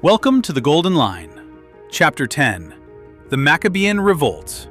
Welcome to the Golden Line, Chapter 10, the Maccabean Revolt.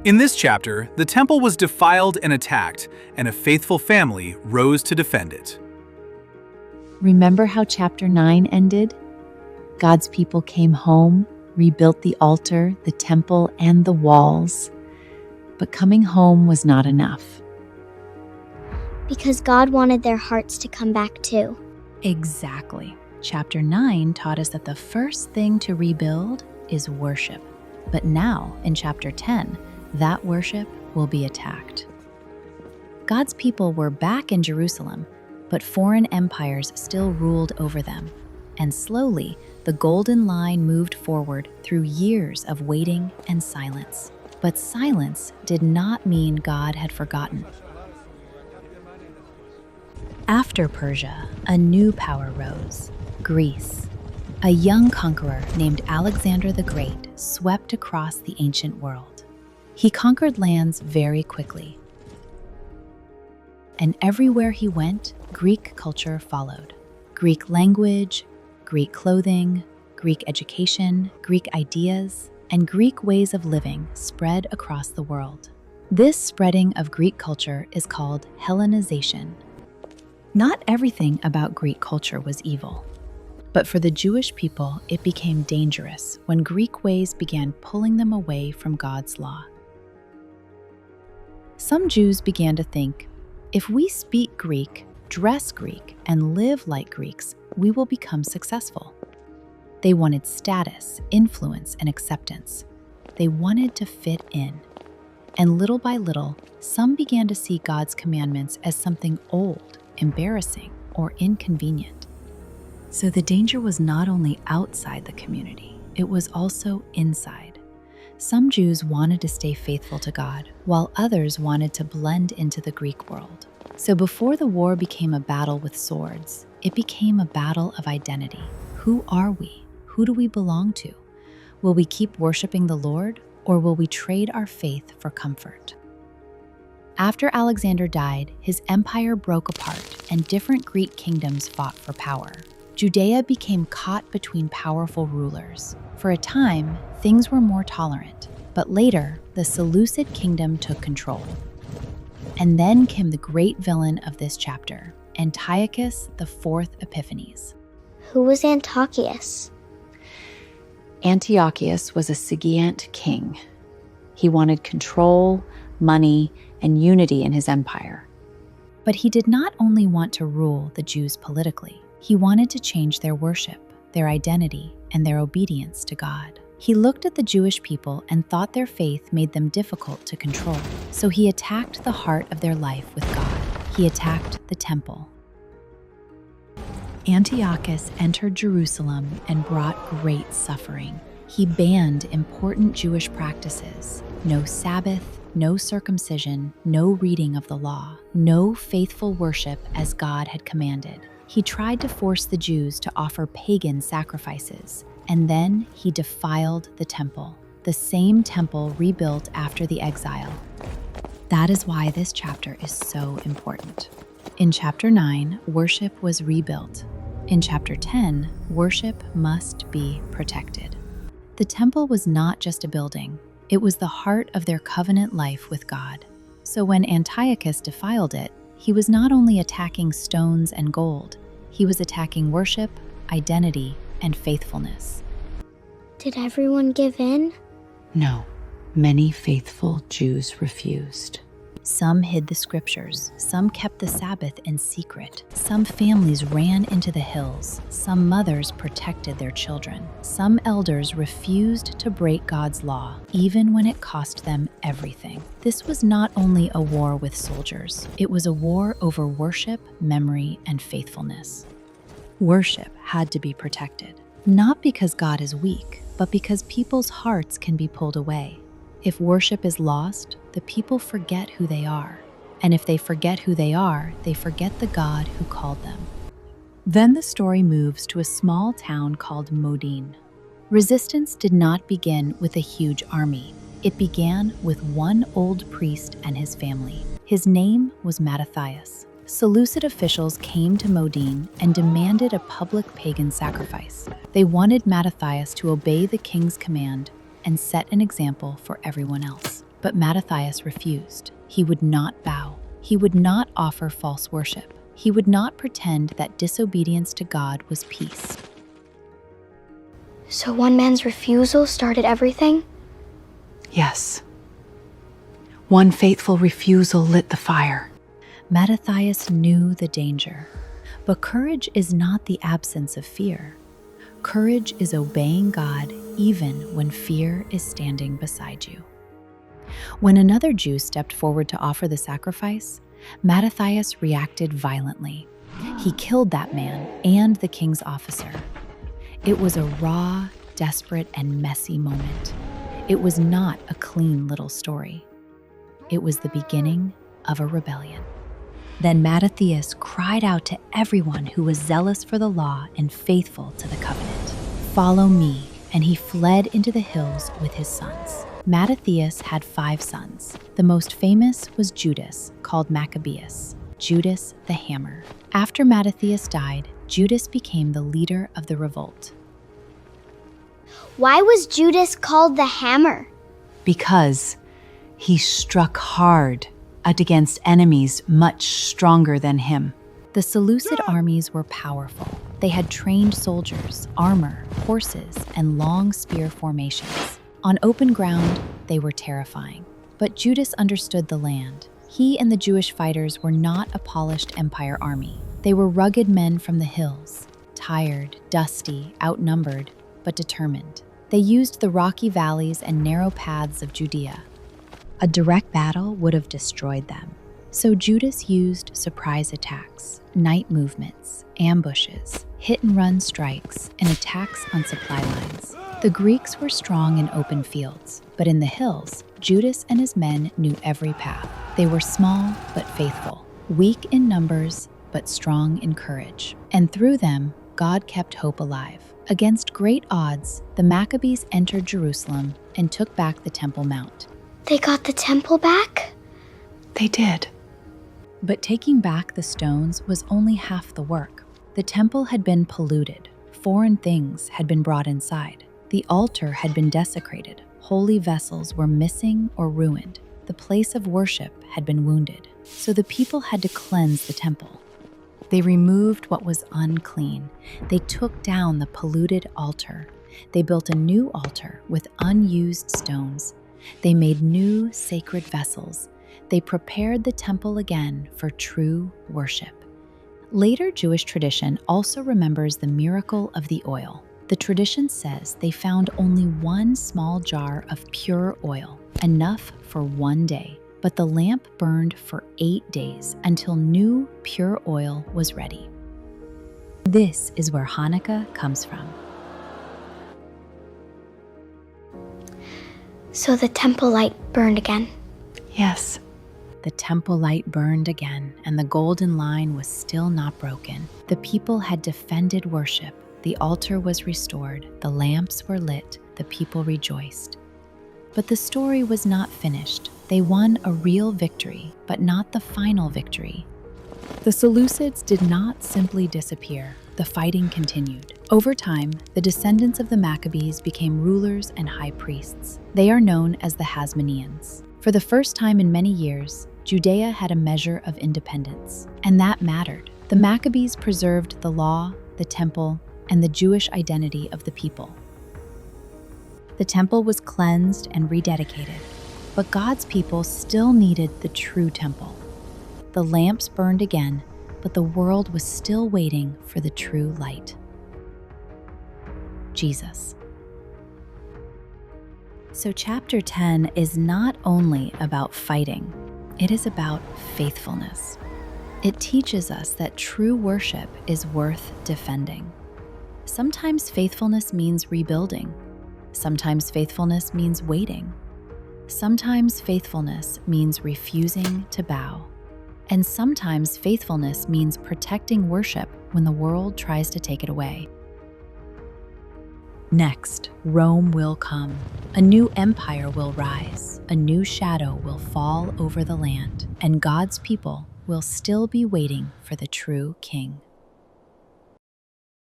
In this chapter, the temple was defiled and attacked, and a faithful family rose to defend it. Remember how chapter 9 ended? God's people came home, rebuilt the altar, the temple, and the walls. But coming home was not enough. Because God wanted their hearts to come back too. Exactly. Chapter 9 taught us that the first thing to rebuild is worship. But now, in chapter 10, that worship will be attacked. God's people were back in Jerusalem, but foreign empires still ruled over them. And slowly, the Golden Line moved forward through years of waiting and silence. But silence did not mean God had forgotten. After Persia, a new power rose, Greece. A young conqueror named Alexander the Great swept across the ancient world. He conquered lands very quickly. And everywhere he went, Greek culture followed. Greek language, Greek clothing, Greek education, Greek ideas, and Greek ways of living spread across the world. This spreading of Greek culture is called Hellenization. Not everything about Greek culture was evil. But for the Jewish people, it became dangerous when Greek ways began pulling them away from God's law. Some Jews began to think, if we speak Greek, dress Greek, and live like Greeks, we will become successful. They wanted status, influence, and acceptance. They wanted to fit in. And little by little, some began to see God's commandments as something old, embarrassing, or inconvenient. So the danger was not only outside the community, it was also inside. Some Jews wanted to stay faithful to God, while others wanted to blend into the Greek world. So before the war became a battle with swords, it became a battle of identity. Who are we? Who do we belong to? Will we keep worshiping the Lord, or will we trade our faith for comfort? After Alexander died, his empire broke apart, and different Greek kingdoms fought for power. Judea became caught between powerful rulers. For a time, things were more tolerant, but later, the Seleucid kingdom took control. And then came the great villain of this chapter, Antiochus IV Epiphanes. Who was Antiochus? Antiochus was a Sigiant king. He wanted control, money, and unity in his empire. But he did not only want to rule the Jews politically. He wanted to change their worship, their identity, and their obedience to God. He looked at the Jewish people and thought their faith made them difficult to control. So he attacked the heart of their life with God. He attacked the temple. Antiochus entered Jerusalem and brought great suffering. He banned important Jewish practices: no Sabbath, no circumcision, no reading of the law, no faithful worship as God had commanded. He tried to force the Jews to offer pagan sacrifices, and then he defiled the temple, the same temple rebuilt after the exile. That is why this chapter is so important. In chapter 9, worship was rebuilt. In chapter 10, worship must be protected. The temple was not just a building, it was the heart of their covenant life with God. So when Antiochus defiled it, he was not only attacking stones and gold, he was attacking worship, identity, and faithfulness. Did everyone give in? No, many faithful Jews refused. Some hid the scriptures, some kept the Sabbath in secret, some families ran into the hills, some mothers protected their children, some elders refused to break God's law, even when it cost them everything. This was not only a war with soldiers, it was a war over worship, memory, and faithfulness. Worship had to be protected, not because God is weak, but because people's hearts can be pulled away. If worship is lost, the people forget who they are. And if they forget who they are, they forget the God who called them. Then the story moves to a small town called Modin. Resistance did not begin with a huge army. It began with one old priest and his family. His name was Mattathias. Seleucid officials came to Modin and demanded a public pagan sacrifice. They wanted Mattathias to obey the king's command and set an example for everyone else. But Mattathias refused. He would not bow. He would not offer false worship. He would not pretend that disobedience to God was peace. So one man's refusal started everything? Yes. One faithful refusal lit the fire. Mattathias knew the danger. But courage is not the absence of fear. Courage is obeying God even when fear is standing beside you. When another Jew stepped forward to offer the sacrifice, Mattathias reacted violently. He killed that man and the king's officer. It was a raw, desperate, and messy moment. It was not a clean little story. It was the beginning of a rebellion. Then Mattathias cried out to everyone who was zealous for the law and faithful to the covenant, "Follow me," and he fled into the hills with his sons. Mattathias had 5 sons. The most famous was Judas, called Maccabeus, Judas the Hammer. After Mattathias died, Judas became the leader of the revolt. Why was Judas called the Hammer? Because he struck hard against enemies much stronger than him. The Seleucid armies were powerful. They had trained soldiers, armor, horses, and long spear formations. On open ground, they were terrifying. But Judas understood the land. He and the Jewish fighters were not a polished empire army. They were rugged men from the hills, tired, dusty, outnumbered, but determined. They used the rocky valleys and narrow paths of Judea. A direct battle would have destroyed them. So Judas used surprise attacks, night movements, ambushes, hit-and-run strikes, and attacks on supply lines. The Greeks were strong in open fields, but in the hills, Judas and his men knew every path. They were small but faithful, weak in numbers but strong in courage. And through them, God kept hope alive. Against great odds, the Maccabees entered Jerusalem and took back the Temple Mount. They got the temple back? They did. But taking back the stones was only half the work. The temple had been polluted. Foreign things had been brought inside. The altar had been desecrated. Holy vessels were missing or ruined. The place of worship had been wounded. So the people had to cleanse the temple. They removed what was unclean. They took down the polluted altar. They built a new altar with unused stones. They made new sacred vessels. They prepared the temple again for true worship. Later Jewish tradition also remembers the miracle of the oil. The tradition says they found only one small jar of pure oil, enough for 1 day. But the lamp burned for 8 days until new pure oil was ready. This is where Hanukkah comes from. So the temple light burned again. Yes. The temple light burned again, and the golden line was still not broken. The people had defended worship. The altar was restored. The lamps were lit. The people rejoiced. But the story was not finished. They won a real victory, but not the final victory. The Seleucids did not simply disappear. The fighting continued. Over time, the descendants of the Maccabees became rulers and high priests. They are known as the Hasmoneans. For the first time in many years, Judea had a measure of independence, and that mattered. The Maccabees preserved the law, the temple, and the Jewish identity of the people. The temple was cleansed and rededicated, but God's people still needed the true temple. The lamps burned again, but the world was still waiting for the true light. Jesus. So chapter 10 is not only about fighting, it is about faithfulness. It teaches us that true worship is worth defending. Sometimes faithfulness means rebuilding. Sometimes faithfulness means waiting. Sometimes faithfulness means refusing to bow. And sometimes faithfulness means protecting worship when the world tries to take it away. Next, Rome will come. A new empire will rise. A new shadow will fall over the land, and God's people will still be waiting for the true king.